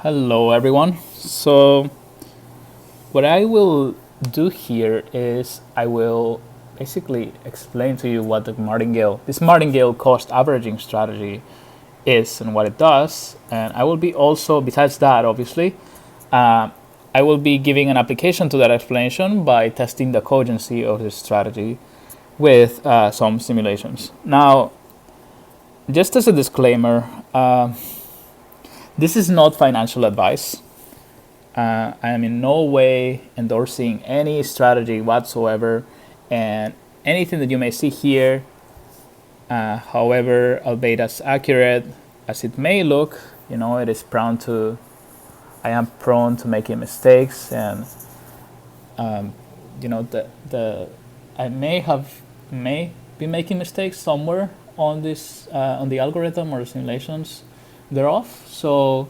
Hello everyone. So what I will do here is I will basically explain to you what this Martingale cost averaging strategy is and what it does. And I will be also, besides that, obviously, uh, I will be giving an application to that explanation by testing the cogency of this strategy with some simulations. Now, just as a disclaimer, this is not financial advice. I am in no way endorsing any strategy whatsoever, and anything that you may see here, however, albeit as accurate as it may look, it is prone to. I am prone to making mistakes, and I may be making mistakes somewhere on this on the algorithm or simulations thereof. So.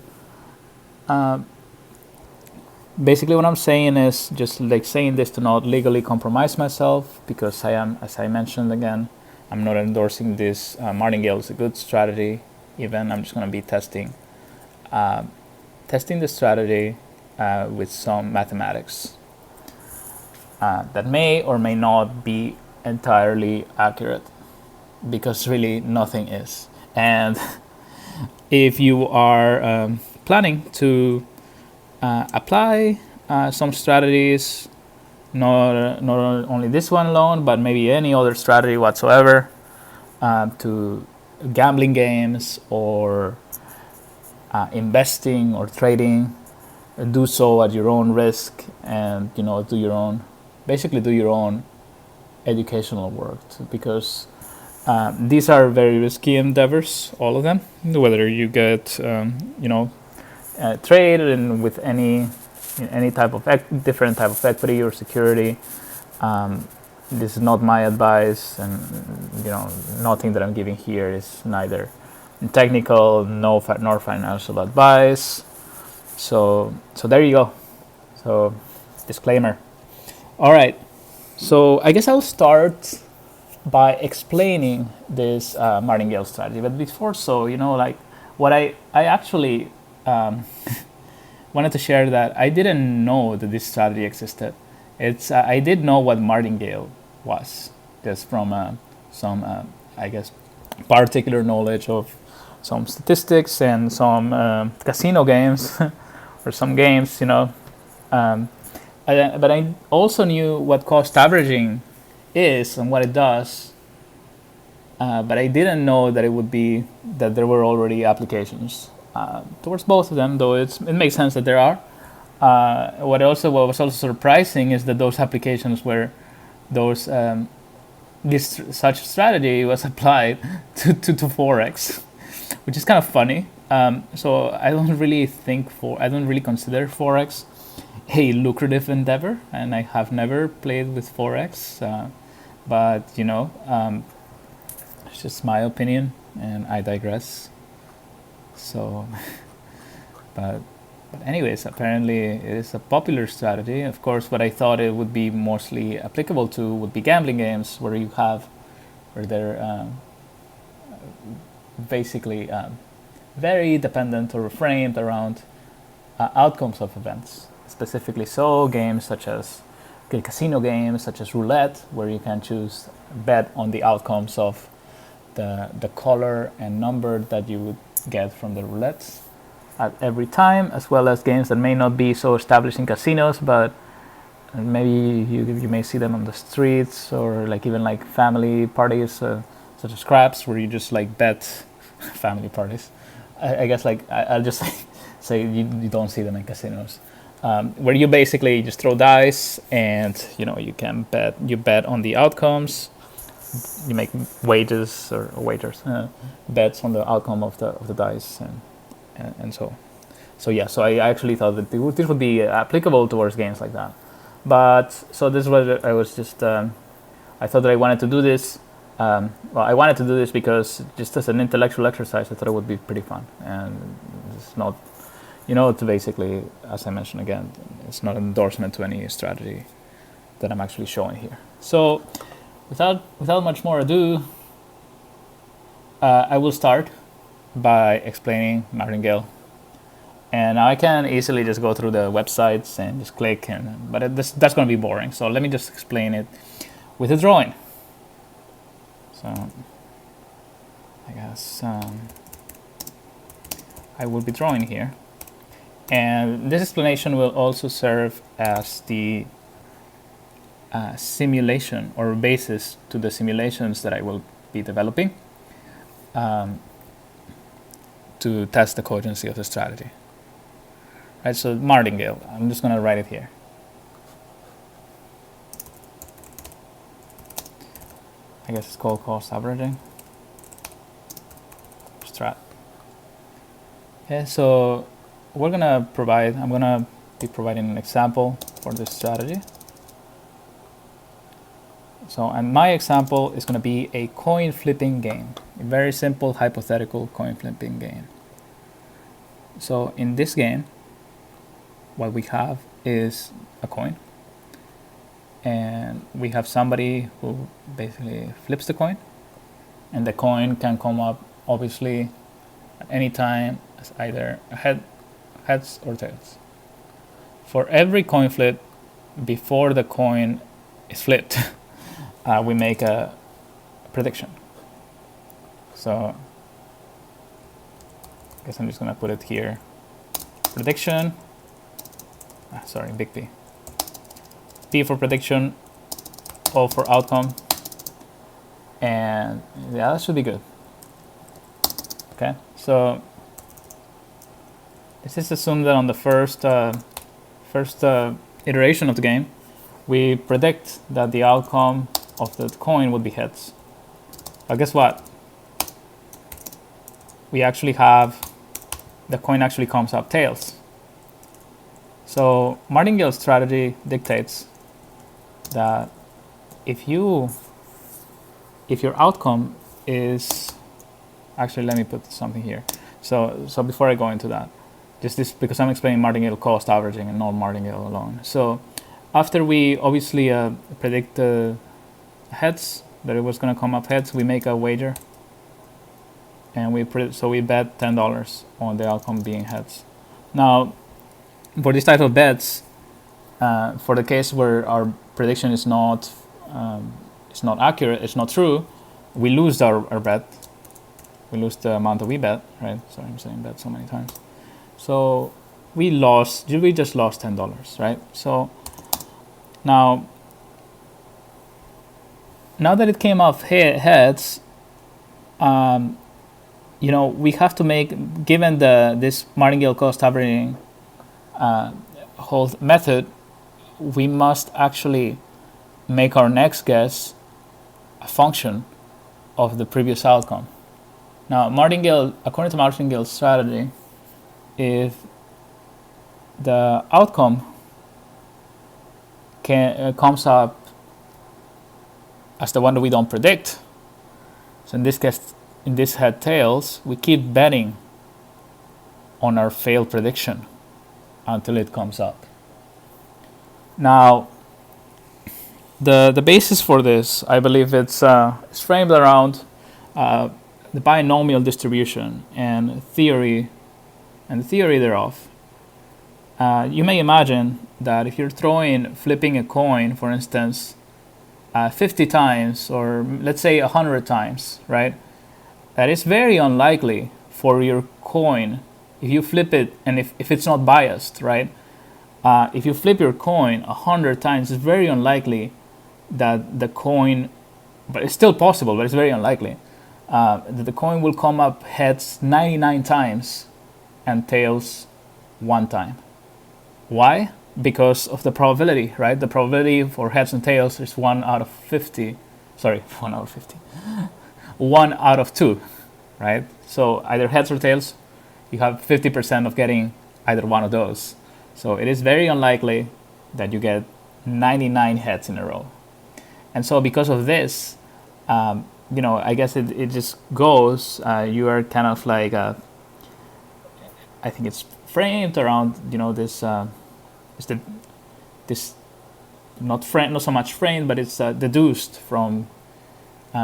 Basically, what I'm saying is just like saying this to not legally compromise myself, because I am, as I mentioned again, I'm not endorsing this. Martingale is a good strategy. Even I'm just going to be testing the strategy with some mathematics that may or may not be entirely accurate, because really nothing is. And if you are planning to apply some strategies, not only this one alone, but maybe any other strategy whatsoever, to gambling games or investing or trading. Do so at your own risk, and do your own educational work, because these are very risky endeavors, all of them. Whether you get trade and with any type of different type of equity or security. This is not my advice, and nothing that I'm giving here is neither technical nor financial advice. So there you go. So disclaimer. All right. So I guess I'll start by explaining this Martingale strategy. But before what I actually wanted to share that I didn't know that this strategy existed. I did know what Martingale was, just from some I guess particular knowledge of some statistics and some casino games or some games, but I also knew what cost averaging is and what it does. But I didn't know that that there were already applications towards both of them, though it makes sense that there are. What was also surprising is that those applications were such strategy was applied to Forex, which is kind of funny. So I don't really consider Forex a lucrative endeavor, and I have never played with Forex. But it's just my opinion, and I digress. So, but anyways, apparently it is a popular strategy. Of course, what I thought it would be mostly applicable to would be gambling games, where they're basically very dependent or framed around outcomes of events. Specifically, so games such as casino games, such as roulette, where you can bet on the outcomes of the color and number that you would get from the roulette at every time, as well as games that may not be so established in casinos, but maybe you may see them on the streets, or even family parties, such as craps, where you just bet family parties. I guess I'll just say you don't see them in casinos, where you basically just throw dice, and you bet on the outcomes. You make bets on the outcome of the dice, and so I actually thought that this would be applicable towards games like that. But so this was I was just I thought that I wanted to do this. I wanted to do this because just as an intellectual exercise, I thought it would be pretty fun, and it's not, to basically, as I mentioned again, it's not an endorsement to any strategy that I'm actually showing here. So. Without much more ado, I will start by explaining Martingale. And I can easily just go through the websites and just click, but that's going to be boring. So let me just explain it with a drawing. So I guess I will be drawing here. And this explanation will also serve as the simulation or basis to the simulations that I will be developing to test the cogency of the strategy. Right, so Martingale, I'm just going to write it here. I guess it's called cost averaging. Strat. Okay, so I'm going to be providing an example for this strategy. So, and my example is going to be a coin flipping game, a very simple hypothetical coin flipping game. So in this game, what we have is a coin, and we have somebody who basically flips the coin, and the coin can come up obviously at any time as either heads or tails. For every coin flip before the coin is flipped, we make a prediction. So I guess I'm just going to put it here. Prediction. Sorry, big P. P for prediction, O for outcome, and yeah, that should be good. Okay, so let's just assume that on the first iteration of the game, we predict that the outcome of the coin would be heads. But guess what? We actually have the coin actually comes up tails. So Martingale's strategy dictates that if your outcome is, actually let me put something here. So before I go into that, just this because I'm explaining Martingale cost averaging and not Martingale alone. So after we obviously predict the heads, that it was going to come up heads, we make a wager, and we bet $10 on the outcome being heads. Now, for this type of bets, for the case where our prediction is not accurate, it's not true, we lose our bet. We lose the amount that we bet, right? Sorry, I'm saying bet so many times. So we just lost $10, right? So now that it came off heads, we have to make, given this Martingale cost averaging whole method, we must actually make our next guess a function of the previous outcome. Now, according to Martingale's strategy, if the outcome comes up as the one that we don't predict, so in this case, in this head tails, we keep betting on our failed prediction until it comes up. Now, the basis for this, I believe it's framed around the binomial distribution and the theory thereof. You may imagine that if you're flipping a coin, for instance, 50 times, or let's say 100 times, right? That is very unlikely for your coin, if you flip it, and if it's not biased, right? If you flip your coin 100 times, it's very unlikely that the coin, but it's still possible, but it's very unlikely, that the coin will come up heads 99 times and tails 1 time. Why? Because of the probability, right? The probability for heads and tails is 1 out of 50. Sorry, 1 out of 50. 1 out of 2, right? So either heads or tails, you have 50% of getting either one of those. So it is very unlikely that you get 99 heads in a row. And so because of this, I guess it just goes, you are kind of like, I think it's framed around, this not so much framed, but it's deduced from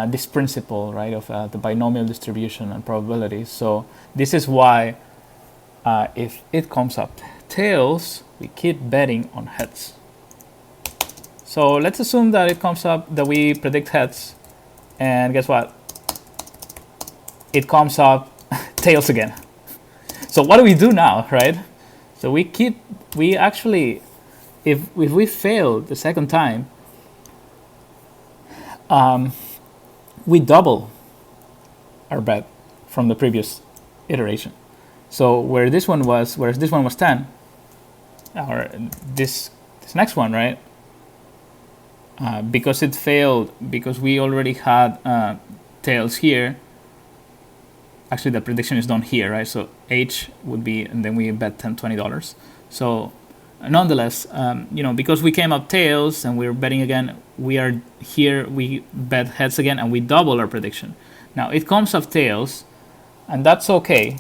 this principle, right, of the binomial distribution and probability. So this is why if it comes up tails, we keep betting on heads. So let's assume that it comes up, that we predict heads, and guess what? It comes up tails again. So what do we do now, right? So we actually, if we fail the second time, we double our bet from the previous iteration. So whereas this one was 10, or this next one, right? Because it failed, because we already had tails here. Actually, the prediction is done here, right? So H would be, and then we bet $20. So nonetheless, because we came up tails and we're betting again, we are here, we bet heads again, and we double our prediction. Now it comes up tails, and that's okay.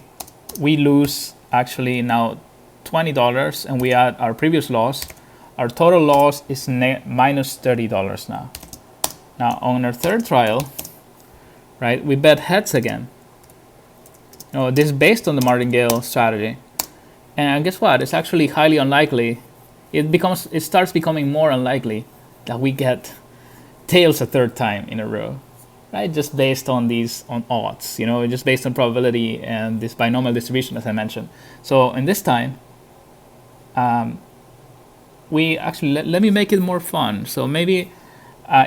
We lose actually now $20, and we add our previous loss. Our total loss is minus $30 now. Now on our third trial, right, we bet heads again. This is based on the Martingale strategy, and guess what? It's actually highly unlikely. It starts becoming more unlikely that we get tails a third time in a row, right? Just based on on odds, just based on probability and this binomial distribution, as I mentioned. So in this time, we actually let me make it more fun. So maybe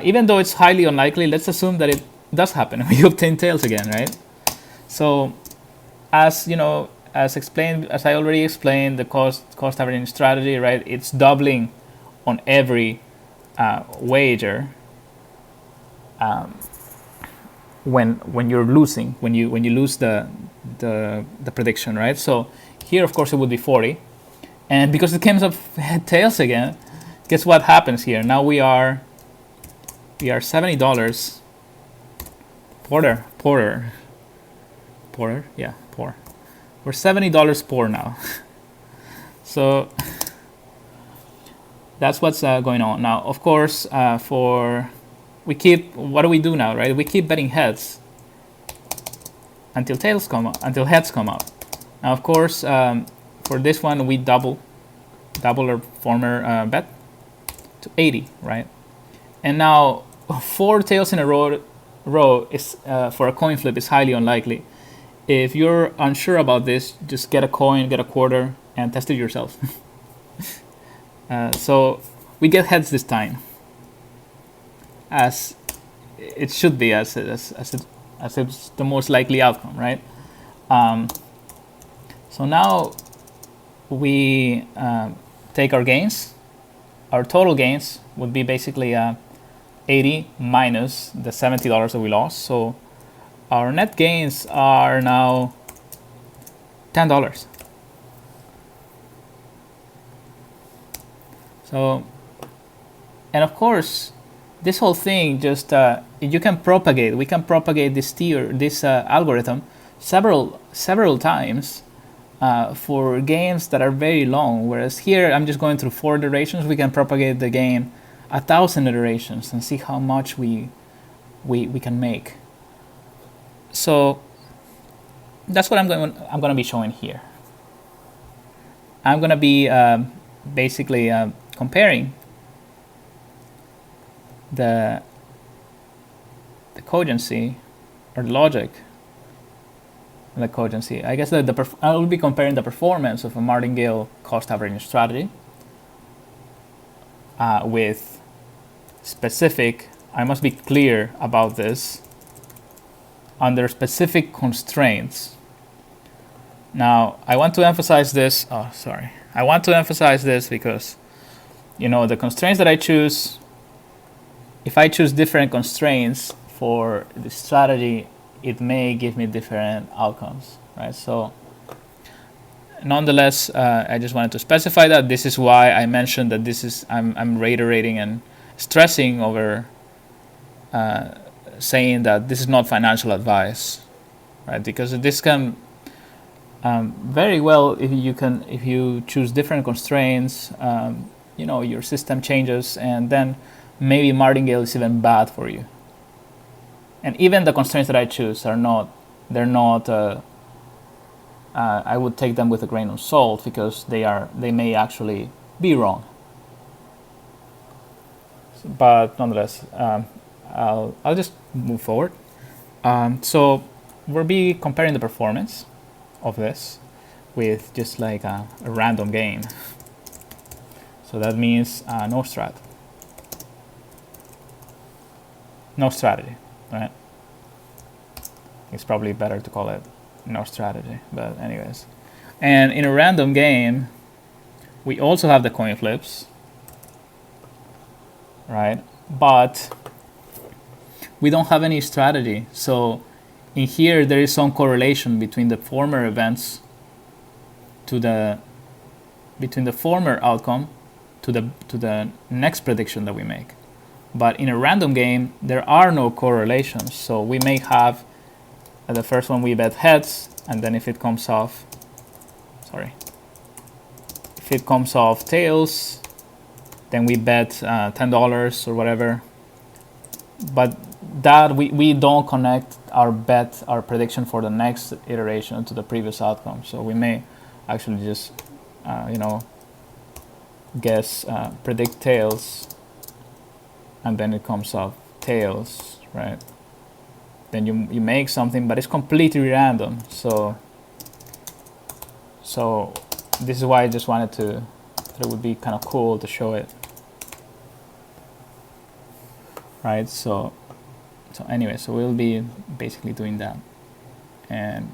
even though it's highly unlikely, let's assume that it does happen. We obtain tails again, right? So as I already explained, the cost averaging strategy, right? It's doubling on every wager when you're losing, when you lose the prediction, right? So here, of course, it would be 40, and because it comes up tails again, guess what happens here? Now we are $70 Porter. Yeah, poor. We're $70 poor now. So that's what's going on now. Of course, what do we do now, right? We keep betting heads until heads come up. Now, of course, for this one, we double our former bet to 80, right? And now 4 tails in a row is for a coin flip is highly unlikely. If you're unsure about this, just get a coin, get a quarter, and test it yourself. So we get heads this time, as it should be, as it's the most likely outcome, right? So now we take our gains. Our total gains would be basically 80 minus the $70 that we lost. So our net gains are now $10. So, and of course, this whole thing just we can propagate this algorithm several times for games that are very long. Whereas here, I'm just going through 4 iterations. We can propagate the game 1,000 iterations and see how much we can make. So that's what I'm going to be showing here. I'm going to be basically comparing the cogency or logic. The cogency. I guess I will be comparing the performance of a Martingale cost averaging strategy with specific. I must be clear about this. Under specific constraints. Now, I want to emphasize this. I want to emphasize this because, the constraints that I choose, if I choose different constraints for the strategy, it may give me different outcomes, right? So, nonetheless, I just wanted to specify that. This is why I mentioned that I'm reiterating and stressing over saying that this is not financial advice, right? Because this can very well, if you choose different constraints, your system changes, and then maybe Martingale is even bad for you. And even the constraints that I choose they're not I would take them with a grain of salt because they may actually be wrong. But nonetheless, I'll just move forward. So we'll be comparing the performance of this with just like a random game. So that means no strategy, right? It's probably better to call it no strategy, but anyways. And in a random game, we also have the coin flips, right? But we don't have any strategy. So in here, there is some correlation between the former events between the former outcome to the next prediction that we make. But in a random game, there are no correlations. So we may have the first one we bet heads, and then if it comes off tails, then we bet $10 or whatever. But that we don't connect our prediction for the next iteration to the previous outcome. So we may actually just predict tails, and then it comes off tails, right? Then you make something, but it's completely random. So this is why I just wanted to. It would be kind of cool to show it, right? So anyway, so we'll be basically doing that, and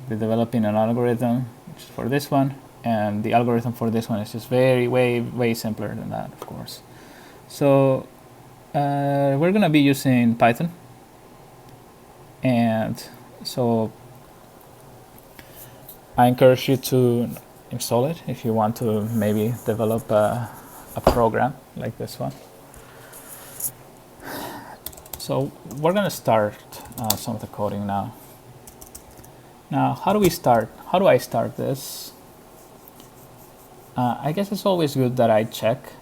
we're developing an algorithm which is for this one, and the algorithm for this one is just way simpler than that, of course. So we're gonna be using Python, and so I encourage you to install it if you want to maybe develop a program like this one. So we're going to start some of the coding now. Now, how do we start? How do I start this? I guess it's always good that I check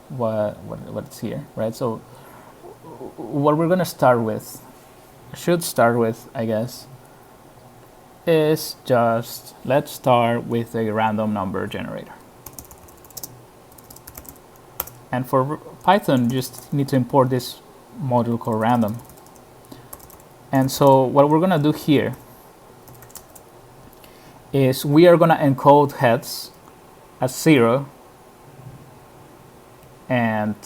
what's here, right? So what we're going to start with, I guess, is just let's start with a random number generator. And for Python, you just need to import this module called random. And so what we're going to do here is we are going to encode heads as 0, and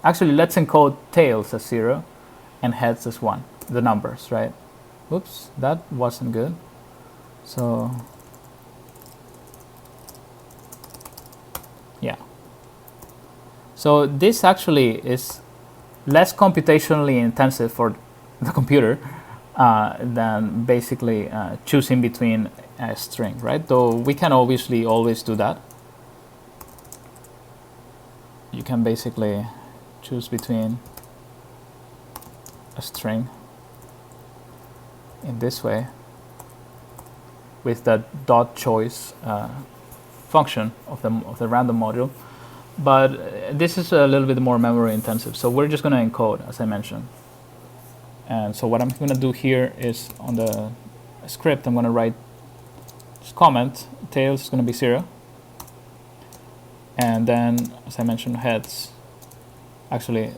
actually let's encode tails as 0 and heads as 1, the numbers, right? Oops, that wasn't good. So yeah. So this actually is less computationally intensive for the computer than basically choosing between a string, right? Though we can obviously always do that. You can basically choose between a string in this way with the dot choice function of the random module, but this is a little bit more memory intensive, so we're just going to encode, as I mentioned. And so what I'm going to do here is on the script, I'm going to write this comment, tails is going to be 0, and then, as I mentioned, heads, actually,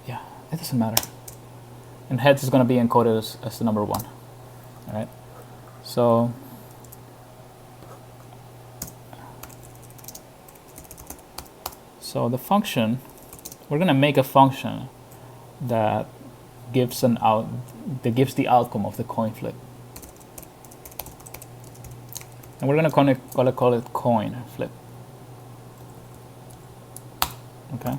yeah, it doesn't matter, and heads is going to be encoded as the number 1. All right, so the function, we're going to make a function that gives the outcome of the coin flip, and we're going to call it coin flip. Okay,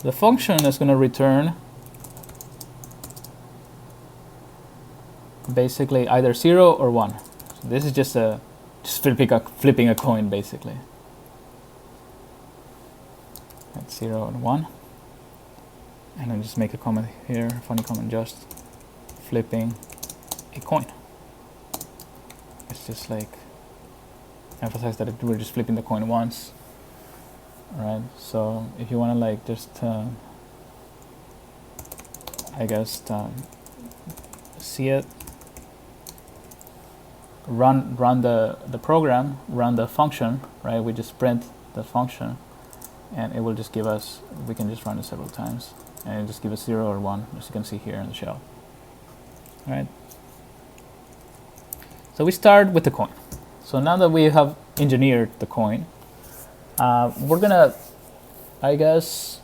the function is going to return basically either 0 or 1. So this is just flipping a coin, basically. That's 0 and 1. And then just make a comment here, funny comment, just flipping a coin. It's just like emphasize that we're just flipping the coin once. Alright, so if you want to like just I guess see it, run the program, run the function, right? We just print the function, and it will just give us, we can just run it several times, and it just give us 0 or 1, as you can see here in the shell. Right? So we start with the coin. So now that we have engineered the coin, we're gonna, I guess,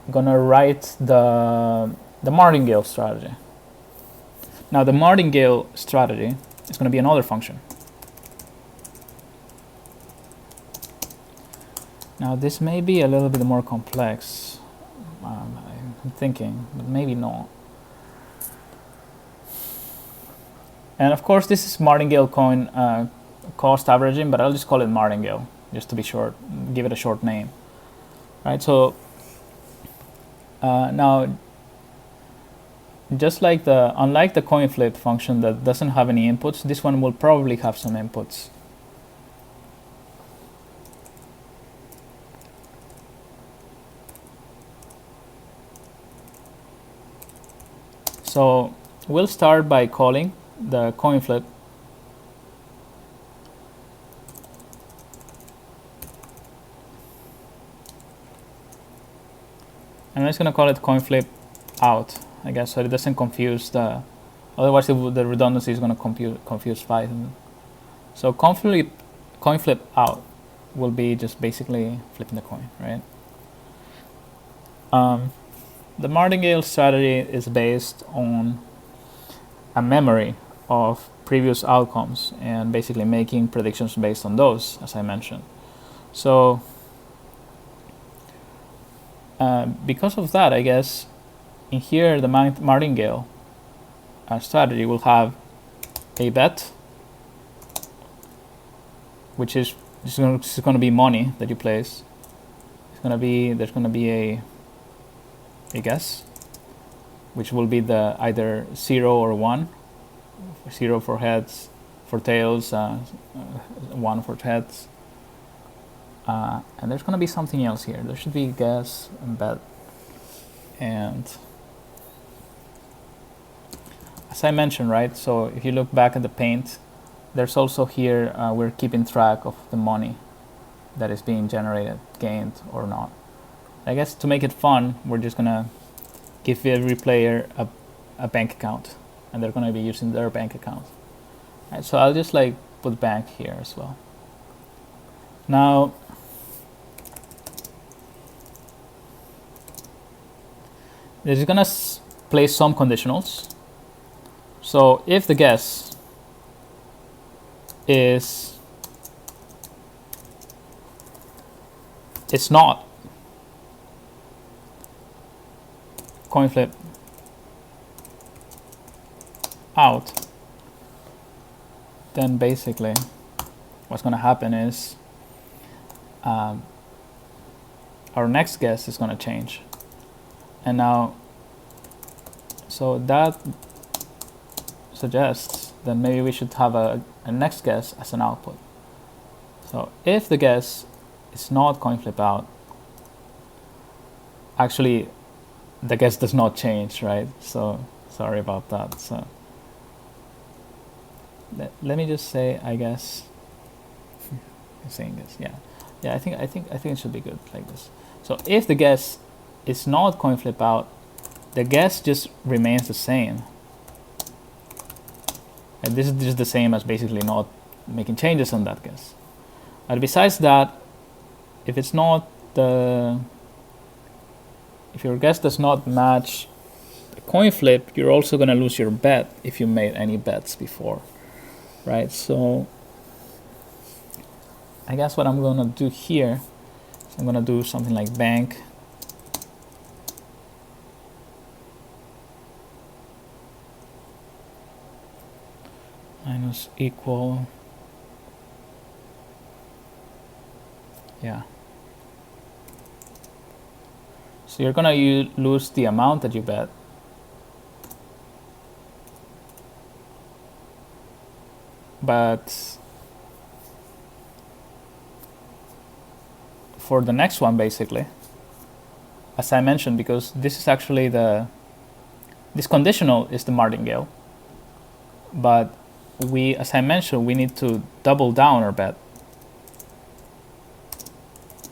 write the Martingale strategy. Now the Martingale strategy is going to be another function. Now this may be a little bit more complex, I'm thinking, but maybe not. And of course this is Martingale coin cost averaging, but I'll just call it Martingale, just to be short, give it a short name. Right, so now, just like unlike the coin flip function that doesn't have any inputs, this one will probably have some inputs. So we'll start by calling the coin flip. And I'm just going to call it coin flip out, I guess, so it doesn't confuse otherwise the redundancy is going to confuse Python. So coin flip out will be just basically flipping the coin, right? The Martingale strategy is based on a memory of previous outcomes and basically making predictions based on those, as I mentioned. So because of that, I guess, in here the Martingale strategy will have a bet, which is going to be money that you place. There's going to be a guess, which will be the either 0 or 1. 0 for heads, for tails, 1 for heads. And there's going to be something else here. There should be guess and bet. And as I mentioned, right, so if you look back at the paint, there's also here, we're keeping track of the money that is being generated, gained or not. I guess to make it fun, we're just going to give every player a bank account, and they're going to be using their bank account. Right, so I'll just like put bank here as well. Now, this is going to place some conditionals. So if the guess is it's not coin flip out, then basically what's going to happen is our next guess is going to change. And now, so that suggests that maybe we should have a next guess as an output. So if the guess is not coin flip out, actually the guess does not change, right? So sorry about that. So let me just say, I guess, I'm saying this, yeah. I think it should be good like this. So if the guess is not coin flip out, the guess just remains the same. And this is just the same as basically not making changes on that guess. And besides that, if it's not if your guess does not match the coin flip, you're also going to lose your bet if you made any bets before, right? So I guess what I'm going to do here is I'm going to do something like bank minus equal, yeah. So you're gonna lose the amount that you bet, but for the next one, basically, as I mentioned, because this is actually this conditional is the Martingale, but as I mentioned, we need to double down our bet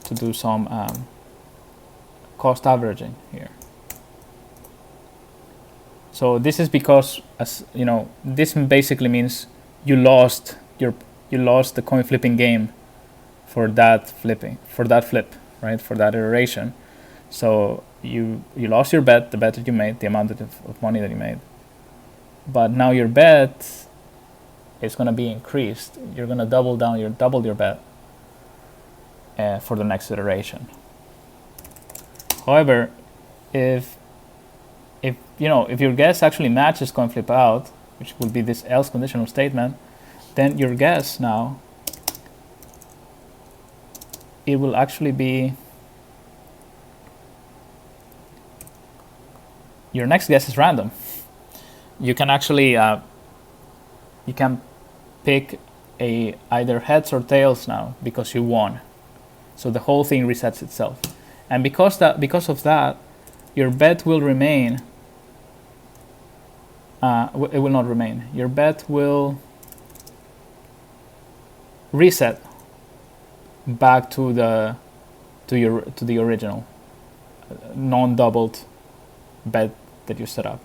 to do some cost averaging here. So this is because, as you know, this basically means you lost the coin flipping game for that flip, right? For that iteration. So you lost your bet, the bet that you made, the amount of money that you made. But now your bet is going to be increased. You're going to double your bet for the next iteration. However, if your guess actually matches coin flip out, which will be this else conditional statement, then your guess now, it will actually be, your next guess is random. You can actually you can pick either heads or tails now because you won. So the whole thing resets itself, and because of that, your bet will remain. It will not remain. Your bet will reset back to the original non-doubled bet that you set up.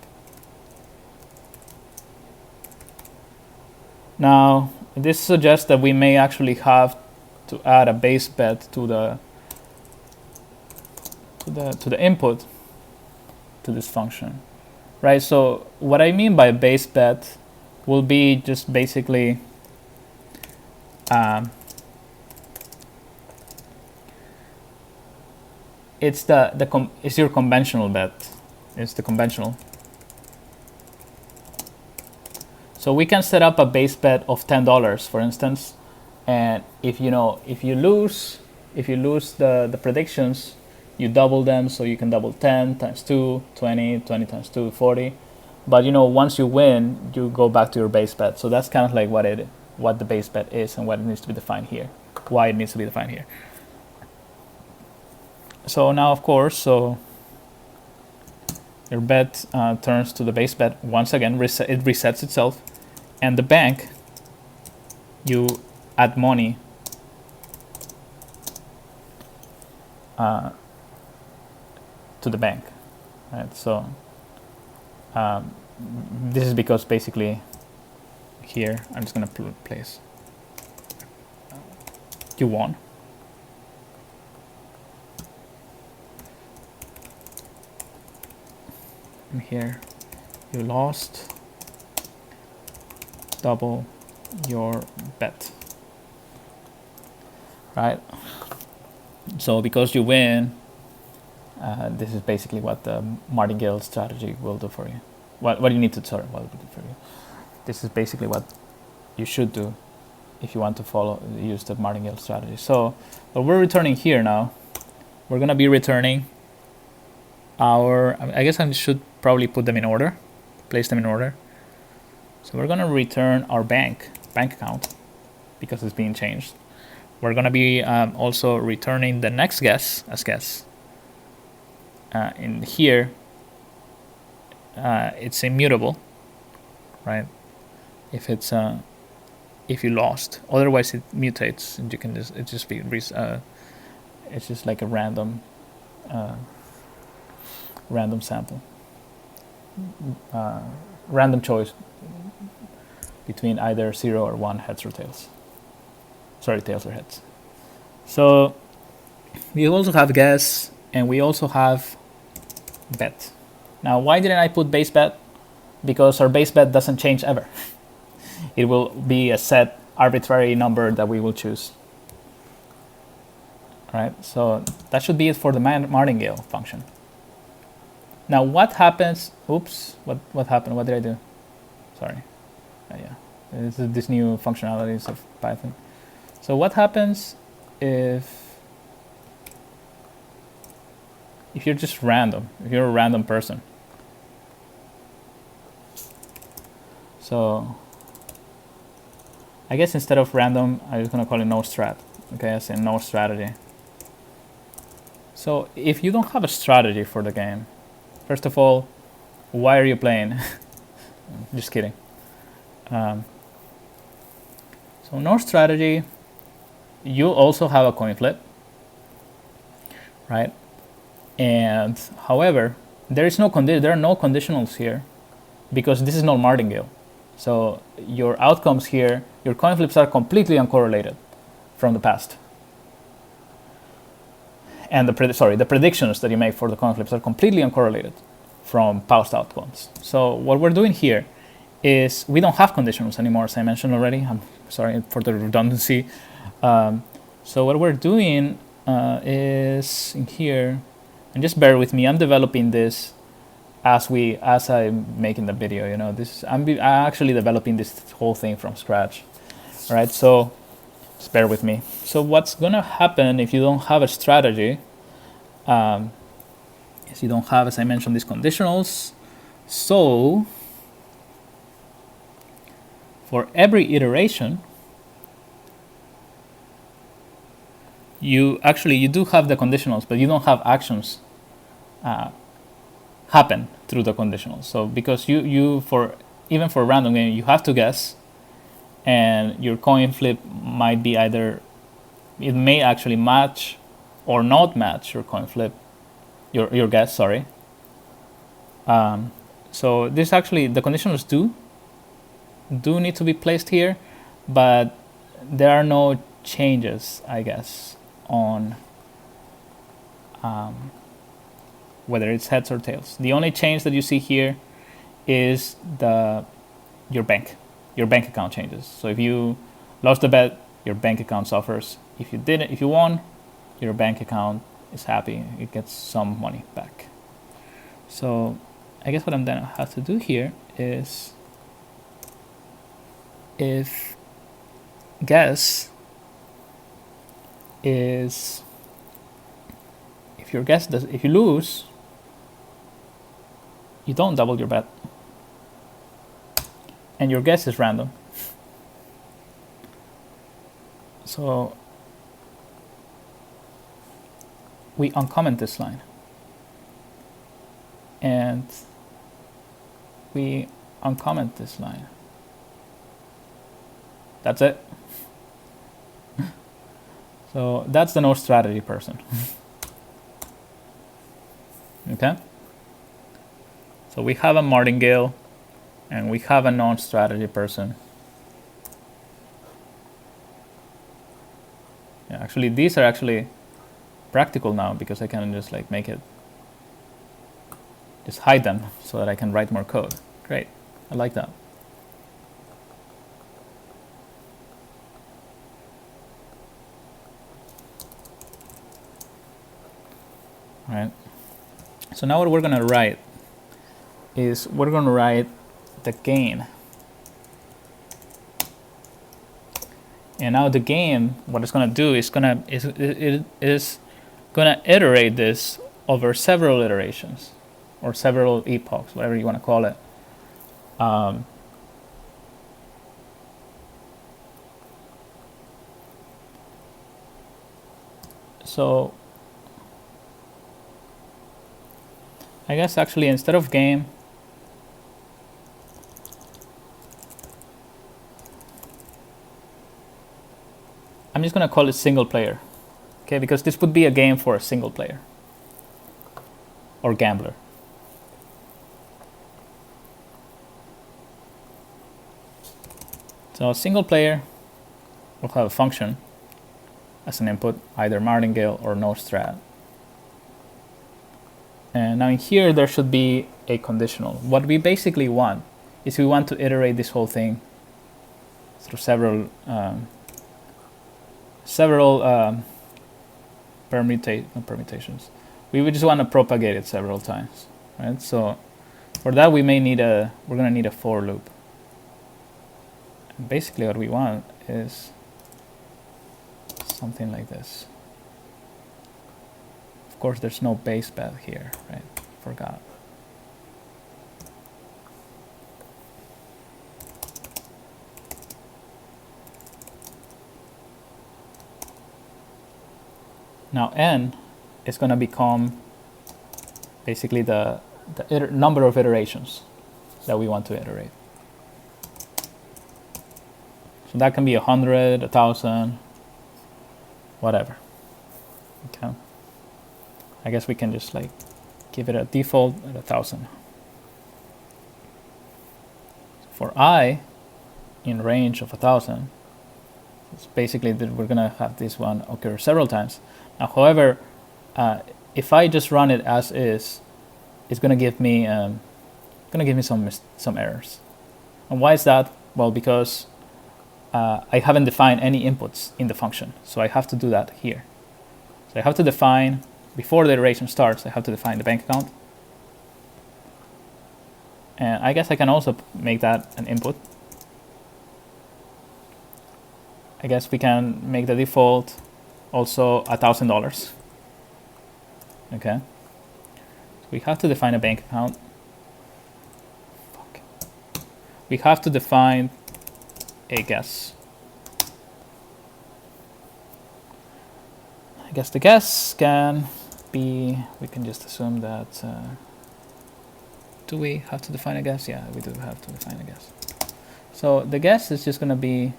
Now, this suggests that we may actually have to add a base bet to the input to this function, right? So what I mean by base bet will be just basically it's your conventional bet. It's the conventional. So we can set up a base bet of $10, for instance, and if you lose the predictions, you double them, so you can double 10 times 2, 20, 20 times 2, 40. But once you win, you go back to your base bet. So that's kind of like what the base bet is and what it needs to be defined here, why it needs to be defined here. So now, of course, your bet turns to the base bet once again. It resets itself, and the bank, you add money to the bank, right? So this is because basically here I'm just going to place you won. And here you lost, double your bet, right? So because you win, this is basically what the Martingale strategy will do for you. What you need to, what it will do for you. This is basically what you should do if you want to use the Martingale strategy. So what we're returning here now, we're going to be returning I guess I should probably put them in order, place them in order. So we're going to return our bank account because it's being changed. We're going to be also returning the next guess as guess. In here, it's immutable, right? If you lost, otherwise it mutates, and you can it's just like a random sample, random choice between either 0 or 1, heads or tails. Sorry, tails or heads. So we also have guess, and we also have bet. Now, why didn't I put base bet? Because our base bet doesn't change ever. It will be a set arbitrary number that we will choose. Right? So that should be it for the Martingale function. Now, what happens? Oops, what happened? What did I do? Sorry. Yeah, this new functionalities of Python. So what happens if you're just random? If you're a random person. So I guess instead of random, I'm just gonna call it no strat. Okay, as in no strategy. So if you don't have a strategy for the game, first of all, why are you playing? Just kidding. So in our strategy, you also have a coin flip, right? And however, there are no conditionals here because this is not Martingale. So your outcomes here, your coin flips are completely uncorrelated from the past. And the predictions that you make for the coin flips are completely uncorrelated from past outcomes. So what we're doing here is we don't have conditionals anymore, as I mentioned already. I'm sorry for the redundancy. So what we're doing is in here, and just bear with me, I'm developing this as I'm making the video. You know, I'm actually developing this whole thing from scratch. All right, so just bear with me. So what's gonna happen if you don't have a strategy? Is you don't have, as I mentioned, these conditionals. So for every iteration, you do have the conditionals, but you don't have actions happen through the conditionals. So because even for a random game, you have to guess, and your coin flip might be it may actually match or not match your coin flip, your guess, sorry. So this actually, the conditionals do need to be placed here, but there are no changes, I guess, on whether it's heads or tails. The only change that you see here is your bank account changes. So if you lost the bet, your bank account suffers. If you won, your bank account is happy. It gets some money back. So I guess what I'm gonna have to do here is, if guess is, if you lose, you don't double your bet, and your guess is random. So we uncomment this line, and we uncomment this line. That's it. So that's the no strategy person. Okay? So we have a martingale and we have a non-strategy person. Yeah, actually, these are actually practical now because I can just make it, just hide them so that I can write more code. Great, I like that. All right. So now what we're gonna write is the gain. And now the game, what it's gonna do is it is gonna iterate this over several iterations or several epochs, whatever you want to call it. So I guess actually instead of game, I'm just going to call it single player, okay? Because this would be a game for a single player or gambler. So a single player will have a function as an input, either martingale or no strat. And now in here, there should be a conditional. What we basically want is we want to iterate this whole thing through several permutations. We would just want to propagate it several times, right? So for that, we're gonna need a for loop. And basically, what we want is something like this. Of course, there's no base bet here, right? Forgot. Now n is going to become basically the number of iterations that we want to iterate. So that can be 100, 1,000, whatever. Okay. I guess we can just like give it a default at 1,000. For I, in range of 1,000, it's basically that we're gonna have this one occur several times. Now, however, if I just run it as is, it's gonna give me some errors. And why is that? Well, because I haven't defined any inputs in the function, so I have to do that here. So I have to define, before the iteration starts, I have to define the bank account. And I guess I can also make that an input. I guess we can make the default also $1,000. Okay. So we have to define a bank account. We have to define a guess. I guess the guess can be, we can just assume that, do we have to define a guess? Yeah, we do have to define a guess. So the guess is just going to be,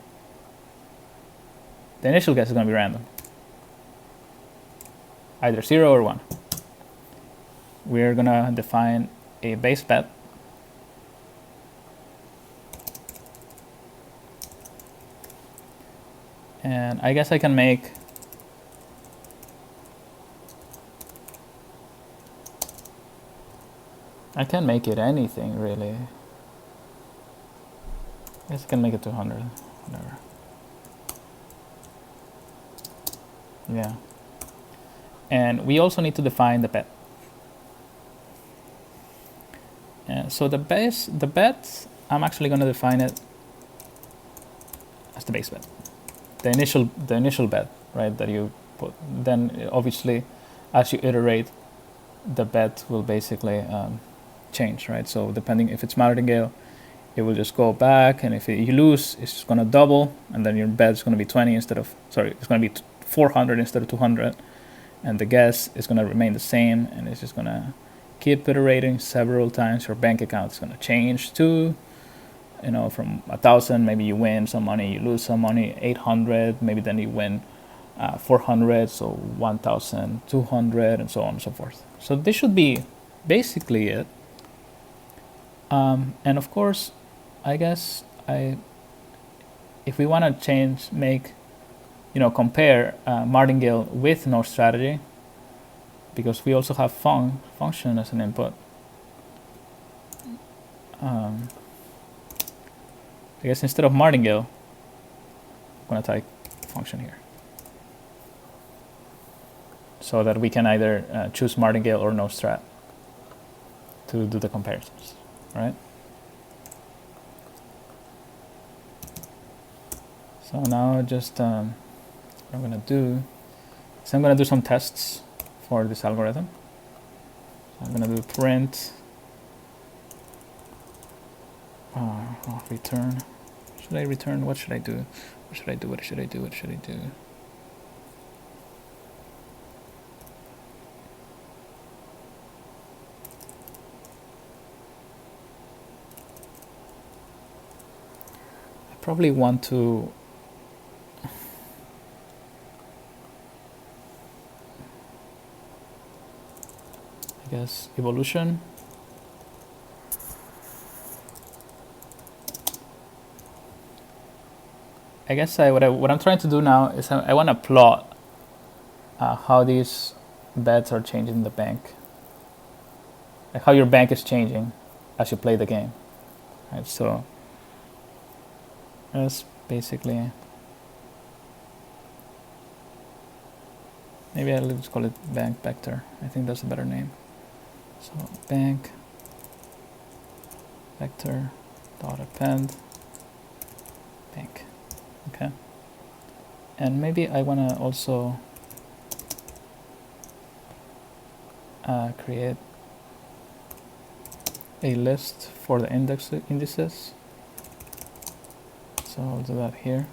the initial guess is going to be random. Either 0 or 1. We're going to define a base bet. And I guess I can make it anything, really. I guess I can make it 200, whatever. Yeah. And we also need to define the bet. And so the bet, I'm actually going to define it as the base bet. The initial bet, right, that you put. Then obviously, as you iterate, the bet will basically change, right? So depending if it's Martingale, it will just go back, and if you lose, it's just going to double, and then your bet is going to be 20 instead of, sorry, it's going to be 400 instead of 200, and the guess is going to remain the same, and it's just going to keep iterating several times. Your bank account is going to change too. You know, from 1,000, maybe you win some money, you lose some money. 800, maybe then you win 400, so 1,200, and so on and so forth. So this should be basically it. And of course, I guess if we want to compare Martingale with no strategy, because we also have function as an input. I guess instead of Martingale, I'm going to type function here, so that we can either choose Martingale or no strat to do the comparisons, right? So now just what I'm going to do is I'm going to do some tests for this algorithm. So I'm going to do print return. Should I return? What should I do? What should I do? What should I do? What should I do? I probably want to evolution. I guess what I'm trying to do now is I want to plot how these bets are changing in the bank, like how your bank is changing as you play the game, right? So that's basically, maybe I'll just call it bank vector. I think that's a better name. So bank vector dot append bank. Okay. And maybe I want to also create a list for the indices. So I'll do that here.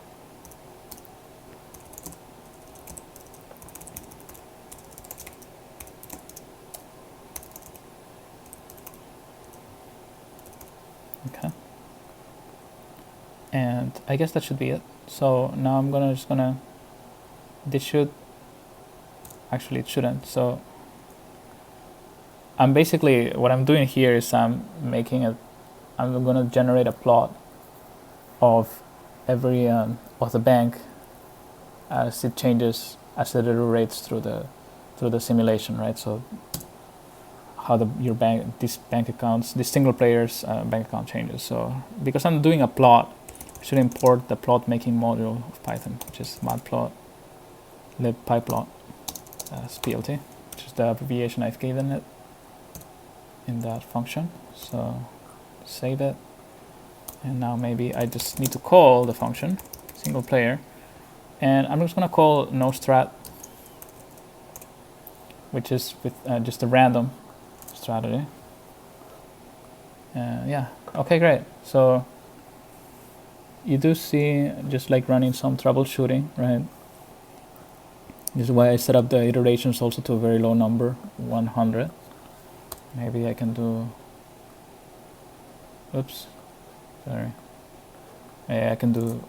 Okay. And I guess that should be it. So now I'm just gonna, this should, actually it shouldn't. So I'm basically, what I'm doing here is I'm gonna generate a plot of every, of the bank as it changes, as it iterates through the simulation, right? So how these bank accounts, this single player's bank account changes. So because I'm doing a plot, I should import the plot making module of Python, which is matplot libpyplot as plt, which is the abbreviation I've given it in that function. So save it, and now maybe I just need to call the function single player, and I'm just gonna call nostrat, which is with just a random strategy. Yeah, okay, great. So you do see just like running some troubleshooting, right? This is why I set up the iterations also to a very low number, 100. Maybe I can do, oops, sorry. Yeah, I can do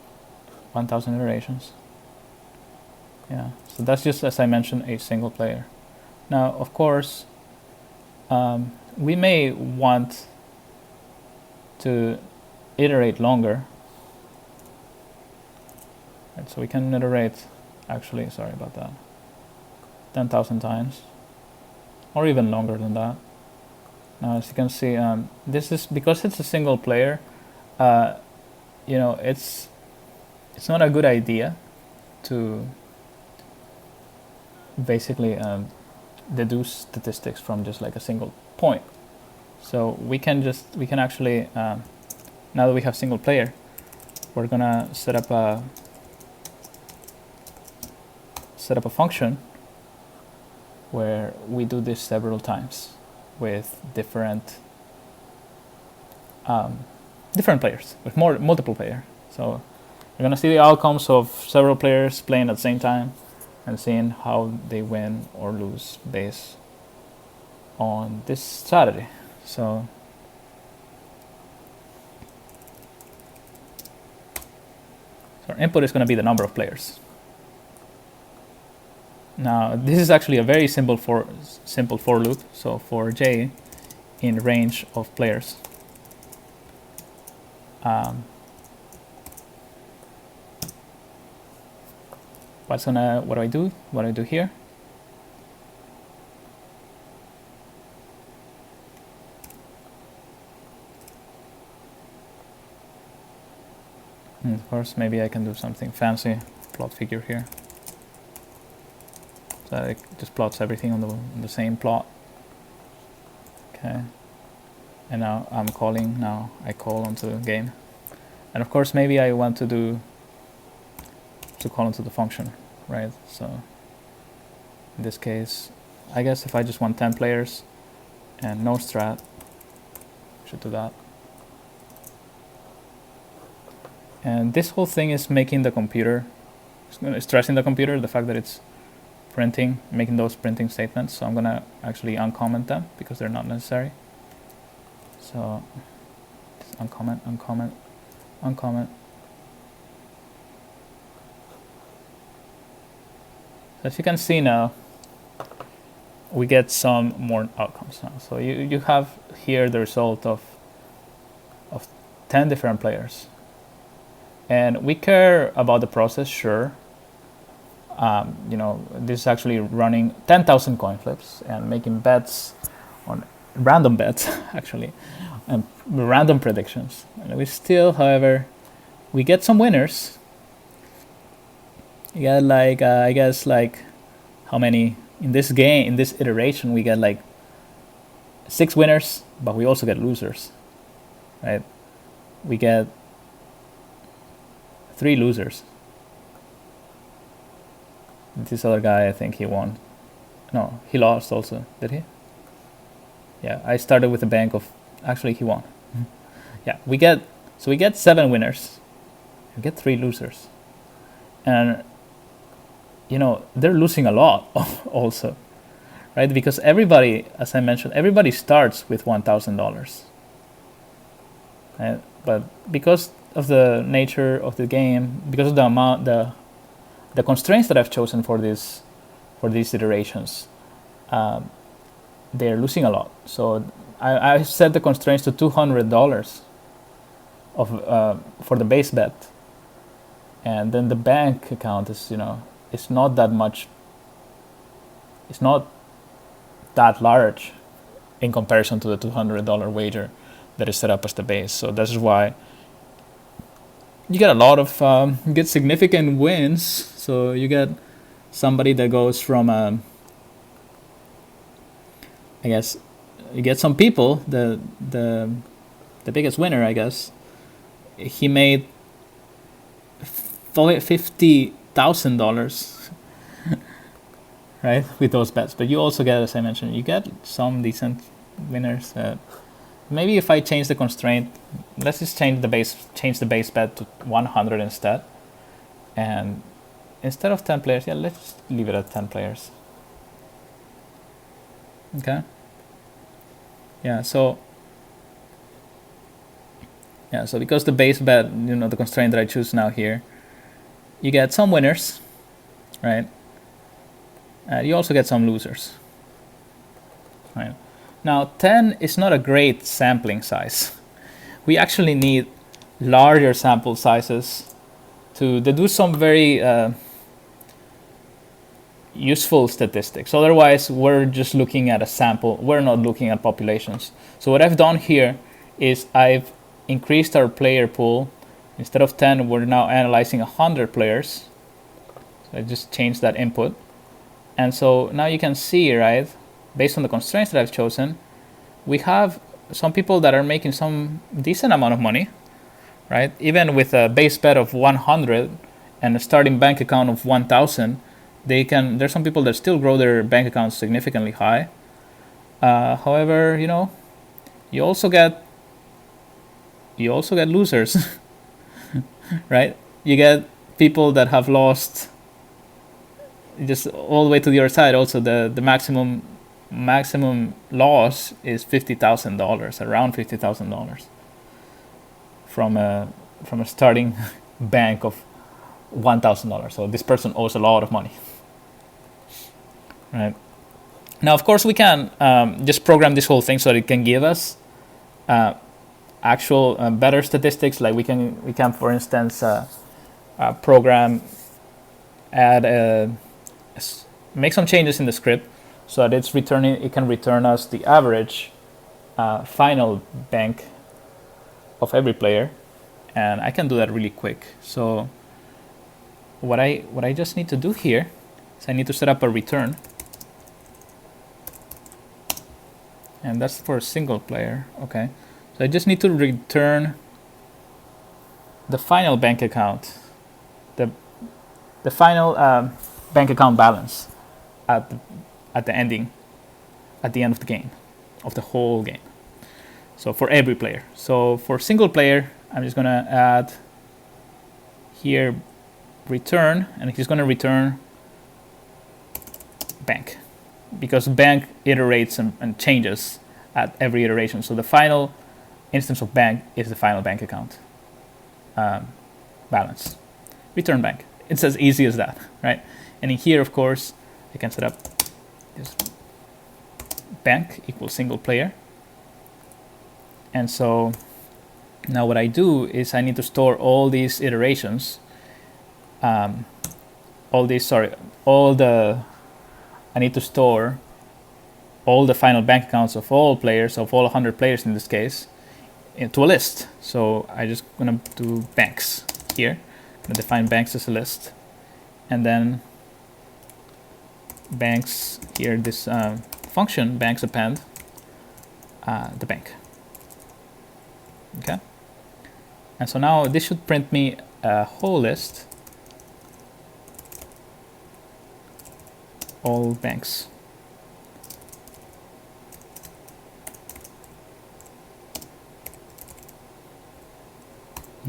1000 iterations. Yeah, so that's just, as I mentioned, a single player. Now, of course, we may want to iterate longer. Right, so we can iterate, actually, sorry about that, 10,000 times, or even longer than that. Now, as you can see, this is, because it's a single player, you know, it's not a good idea to basically deduce statistics from just like a single point. So we can actually, now that we have single player, we're gonna set up a function where we do this several times with different players, with multiple players. So you're gonna see the outcomes of several players playing at the same time and seeing how they win or lose based on this strategy. So our input is going to be the number of players. Now this is actually a very simple for loop. So for j in range of players. What do I do? What do I do here? And of course, maybe I can do something fancy, plot figure here. So it just plots everything on the same plot. Okay. And now I call onto the game. And of course, maybe I want to call into the function, right? So in this case, I guess if I just want 10 players and no strat, should do that. And this whole thing is making the computer, it's stressing the computer, the fact that it's making those printing statements. So I'm gonna actually uncomment them because they're not necessary. So just uncomment. As you can see now, we get some more outcomes now. So you have here the result of 10 different players. And we care about the process, sure. You know, this is actually running 10,000 coin flips and making bets on random bets, actually, and random predictions. And we still, however, we get some winners. You get like, I guess, like, how many in this game, in this iteration, we get like 6 winners, but we also get losers, right? We get 3 losers. This other guy, I think he won. No, he lost also, did he? Yeah, I started with a bank of, actually he won. Yeah, we get 7 winners. We get 3 losers. And, you know, they're losing a lot also, right? Because everybody, as I mentioned, everybody starts with $1,000. Right? But because of the nature of the game, because of the amount, the constraints that I've chosen for these iterations, they're losing a lot. So I set the constraints to $200 for the base bet, and then the bank account is, it's not that much. It's not that large in comparison to the $200 wager that is set up as the base. So this is why you get a lot of you get significant wins. So you get somebody that goes from I guess you get some people, the biggest winner, I guess, he made $50,000 right, with those bets. But you also get, as I mentioned, you get some decent winners. Maybe if I change the constraint, let's just change the base bet to 100 instead. And instead of 10 players, let's just leave it at 10 players. Okay. So because the base bet, the constraint that I choose now here, you get some winners, right? You also get some losers. Right. Now, 10 is not a great sampling size. We actually need larger sample sizes to do some very useful statistics. Otherwise, we're just looking at a sample. We're not looking at populations. So what I've done here is I've increased our player pool. Instead of 10, we're now analyzing 100 players. So I just changed that input. And so now you can see, right, based on the constraints that I've chosen, we have some people that are making some decent amount of money, right? Even with a base bet of 100 and a starting bank account of 1,000, there's some people that still grow their bank accounts significantly high. However, you also get losers, right? You get people that have lost just all the way to the other side. Also, the maximum loss is $50,000, around $50,000 from a starting bank of $1,000. So this person owes a lot of money, right? Now, of course, we can just program this whole thing so that it can give us actual better statistics. Like we can for instance program make some changes in the script so that it can return us the average final bank of every player, and I can do that really quick. So what I just need to do here is I need to set up a return, and that's for a single player. Okay, so I just need to return the final bank account, the final bank account balance at the end of the game, of the whole game. So for every player. So for single player, I'm just gonna add here return, and he's gonna return bank, because bank iterates and changes at every iteration. So the final instance of bank is the final bank account balance. Return bank. It's as easy as that, right? And in here, of course, I can set up this bank equals single player. And so now what I do is I need to store all these iterations, I need to store all the final bank accounts of all players, of all 100 players in this case, into a list. So I'm just gonna do banks here. I'm gonna define banks as a list, and then banks here, this function banks append the bank. Okay, and so now this should print me a whole list, all banks.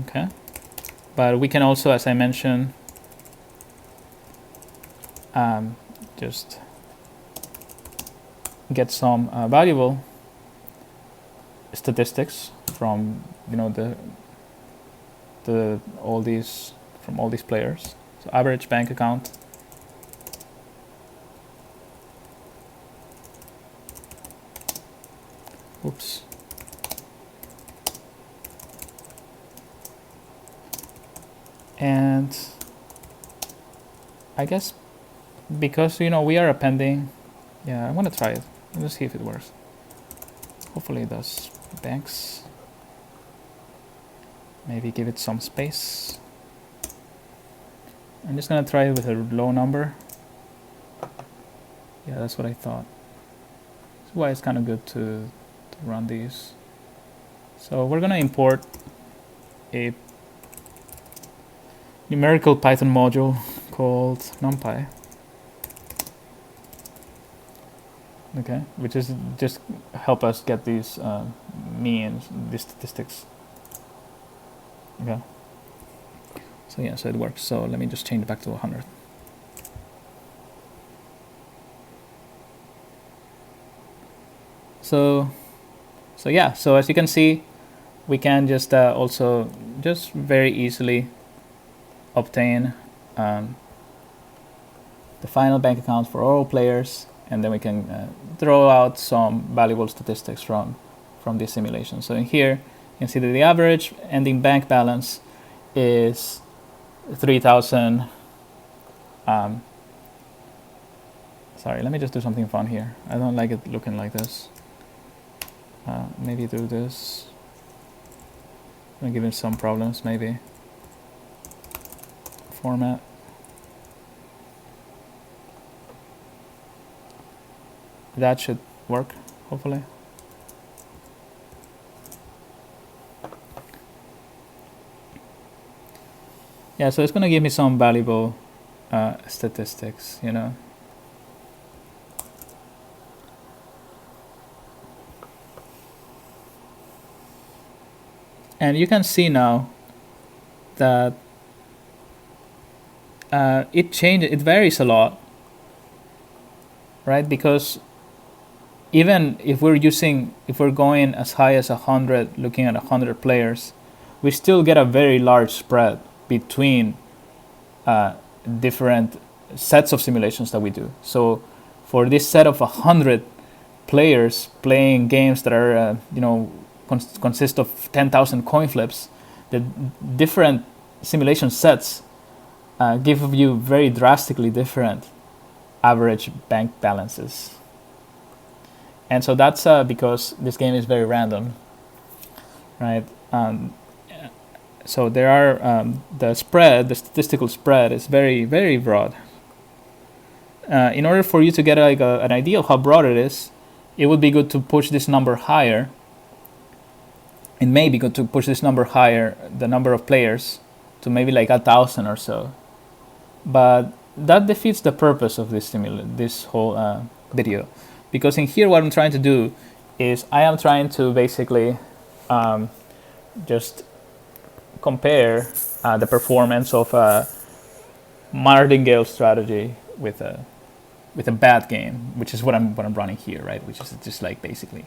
Okay, but we can also, as I mentioned, just get some valuable statistics from all these from all these players. So average bank account. Oops. And I guess because we are appending, yeah, I want to try it. Let's see if it works. Hopefully it does. Banks. Maybe give it some space. I'm just gonna try it with a low number. Yeah, that's what I thought. That's why it's kind of good to run these. So we're gonna import a numerical Python module called NumPy. Okay, which is just help us get these means, these statistics. Okay. So yeah, so it works. So let me just change it back to 100. So yeah, so as you can see, we can just also just very easily obtain the final bank account for all players, and then we can throw out some valuable statistics from this simulation. So in here, you can see that the average ending bank balance is 3,000. Sorry, let me just do something fun here. I don't like it looking like this. Maybe do this. I'm gonna give it some problems, maybe. Format. That should work, hopefully. Yeah, so it's gonna give me some valuable statistics, And you can see now that it varies a lot, right? Because even if we're going as high as 100, looking at 100 players, we still get a very large spread between different sets of simulations that we do. So for this set of 100 players playing games that are, consist of 10,000 coin flips, the different simulation sets give you very drastically different average bank balances. And so that's because this game is very random, right? So there are the statistical spread is very, very broad. In order for you to get an idea of how broad it is, it would be good to push this number higher. It may be good to push this number higher, the number of players, to maybe like 1,000 or so. But that defeats the purpose of this whole video, because in here what I'm trying to do is I am trying to basically just compare the performance of a Martingale strategy with a bad game, which is what I'm running here, right? Which is just like basically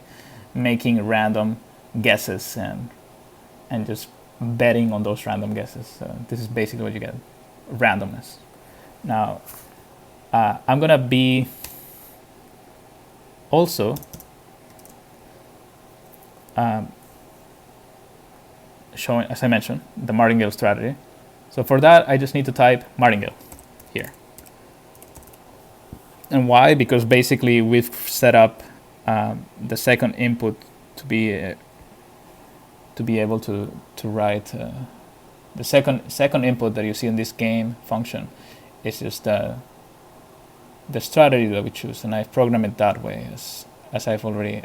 making random guesses and just betting on those random guesses. So this is basically what you get, randomness. Now I'm gonna be also showing, as I mentioned, the Martingale strategy. So for that, I just need to type Martingale here. And why? Because basically we've set up the second input to be able to write the second input that you see in this game function is just the strategy that we choose, and I've programmed it that way as I've already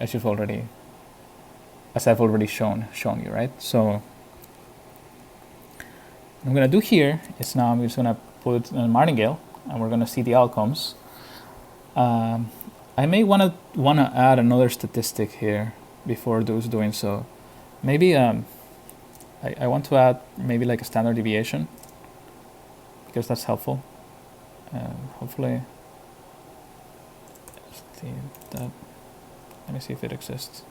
shown you, right? So what I'm gonna do here is now I'm just gonna put in Martingale, and we're gonna see the outcomes. I may wanna add another statistic here before doing so. Maybe I want to add maybe like a standard deviation, because that's helpful. Hopefully, let me see if it exists.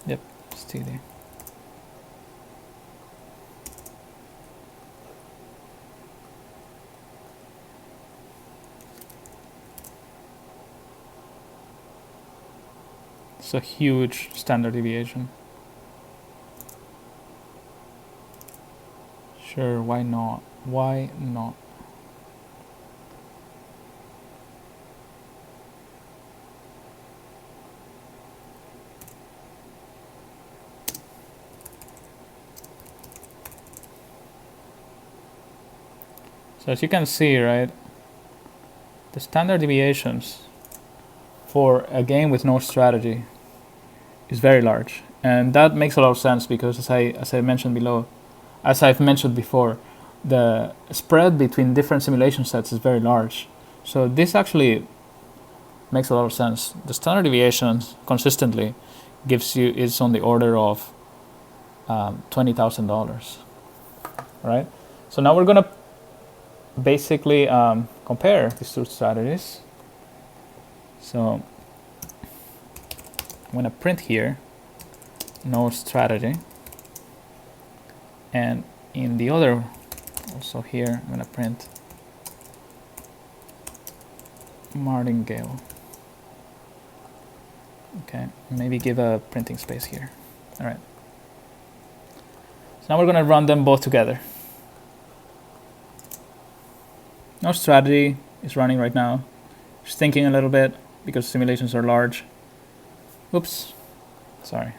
Yep, it's TD. It's a huge standard deviation. Sure, why not? Why not? So as you can see, right, the standard deviations for a game with no strategy is very large, and that makes a lot of sense because as I've mentioned before, the spread between different simulation sets is very large. So this actually makes a lot of sense. The standard deviations consistently is on the order of $20,000, right? So now we're gonna basically compare these two strategies. So I'm gonna print here no strategy, and in the other also here I'm gonna print Martingale. Okay, maybe give a printing space here. All right. So now we're gonna run them both together. No strategy is running right now. Just thinking a little bit because simulations are large. Oops, sorry.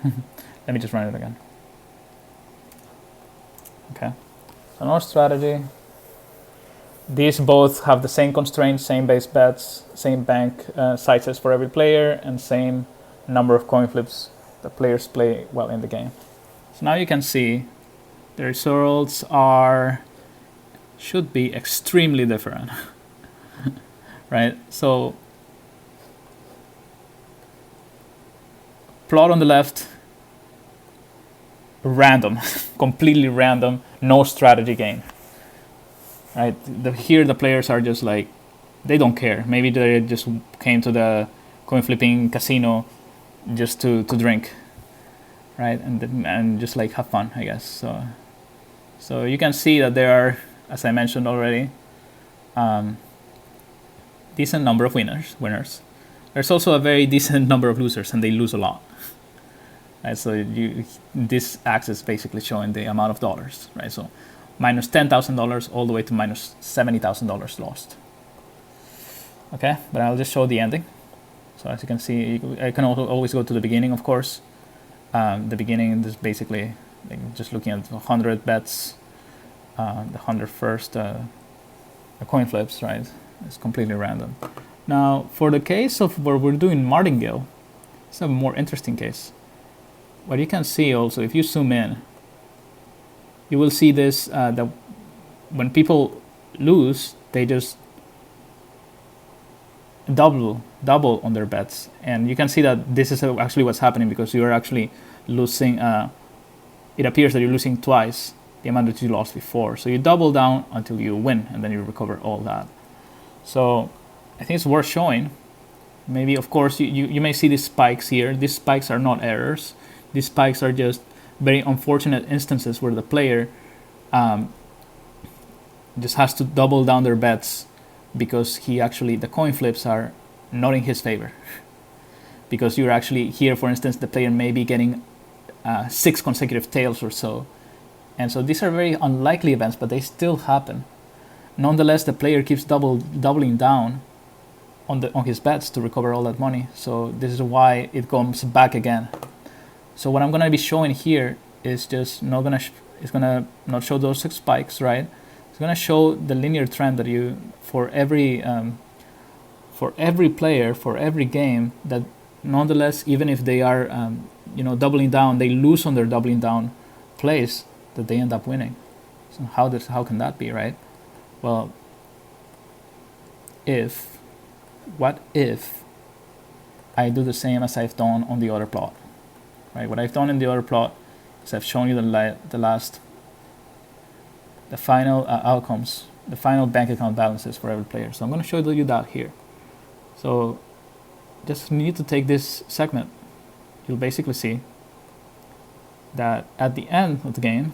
Let me just run it again. Okay, so no strategy. These both have the same constraints, same base bets, same bank sizes for every player, and same number of coin flips the players play while in the game. So now you can see the results should be extremely different, right? So plot on the left, random, completely random, no strategy game, right? Here the players are just like, they don't care. Maybe they just came to the coin flipping casino just to drink, right? And just like have fun, I guess. So you can see that there are, as I mentioned already, decent number of winners. There's also a very decent number of losers, and they lose a lot. Right, so this axis basically showing the amount of dollars, right? So minus $10,000 all the way to minus $70,000 lost. Okay, but I'll just show the ending. So as you can see, I can also always go to the beginning, of course. The beginning is basically like just looking at 100 bets, the 100 first coin flips, right? It's completely random. Now, for the case of where we're doing Martingale, it's a more interesting case. What you can see also, if you zoom in, you will see this, that when people lose, they just double on their bets. And you can see that this is actually what's happening because you're actually losing, it appears that you're losing twice the amount that you lost before. So you double down until you win, and then you recover all that. So I think it's worth showing. Maybe, of course, you may see these spikes here. These spikes are not errors. These spikes are just very unfortunate instances where the player just has to double down their bets because the coin flips are not in his favor. Because you're actually here, for instance, the player may be getting 6 consecutive tails or so. And so these are very unlikely events, but they still happen. Nonetheless, the player keeps doubling down on his bets to recover all that money. So this is why it comes back again. So what I'm going to be showing here is just it's going to not show those 6 spikes, right? It's going to show the linear trend that for every player, for every game, that nonetheless, even if they are doubling down, they lose on their doubling down plays, that they end up winning. So how can that be, right? Well, what if I do the same as I've done on the other plot, right? What I've done in the other plot is I've shown you the final outcomes, the final bank account balances for every player. So I'm going to show you that here. So just need to take this segment. You'll basically see that at the end of the game,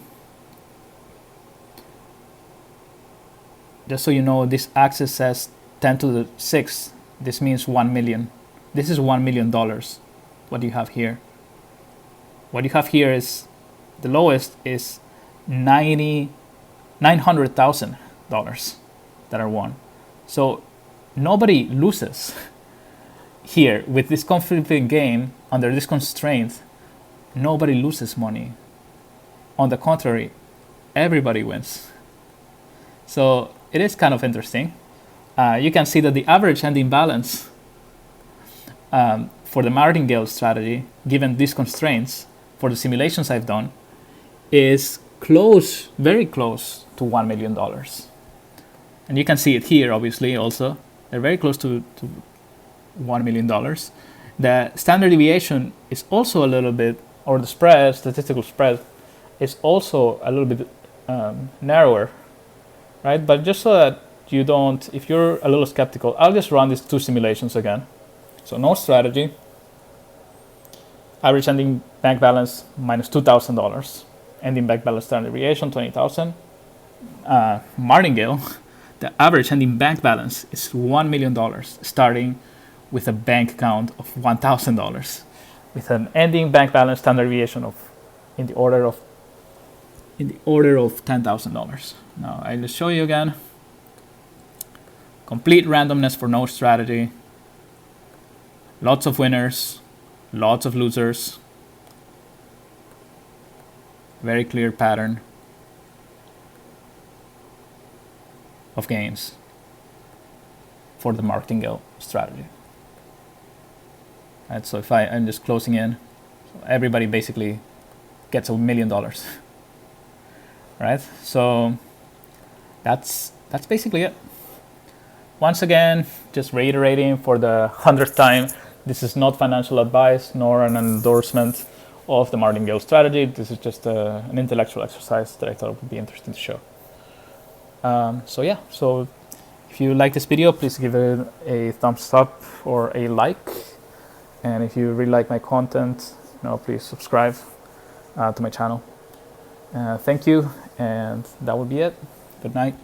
just so you know, this axis says 10 to the 6th. This means 1 million. This is $1 million. What do you have here? What you have here is the lowest is $900,000 that are won. So nobody loses here with this conflicting game under this constraint. Nobody loses money. On the contrary, everybody wins. So it is kind of interesting. You can see that the average ending balance for the Martingale strategy, given these constraints, for the simulations I've done, is close, very close to $1 million. And you can see it here, obviously, also. They're very close to $1 million. The standard deviation is also a little bit, or the spread, statistical spread, is also a little bit narrower, right? But just so that you don't, if you're a little skeptical, I'll just run these two simulations again. So no strategy, average ending bank balance minus $2,000, ending bank balance standard deviation 20,000. Martingale, the average ending bank balance is $1 million, starting with a bank account of $1,000, with an ending bank balance standard deviation of in the order of $10,000. Now I'll just show you again. Complete randomness for no strategy. Lots of winners, lots of losers. Very clear pattern of gains for the Martingale strategy. Right, so if I'm just closing in, so everybody basically gets $1 million. Right? So that's basically it. Once again, just reiterating for the 100th time, this is not financial advice nor an endorsement of the Martingale strategy. This is just an intellectual exercise that I thought would be interesting to show. So if you like this video, please give it a thumbs up or a like. And if you really like my content, please subscribe to my channel. Thank you, and that will be it. Good night.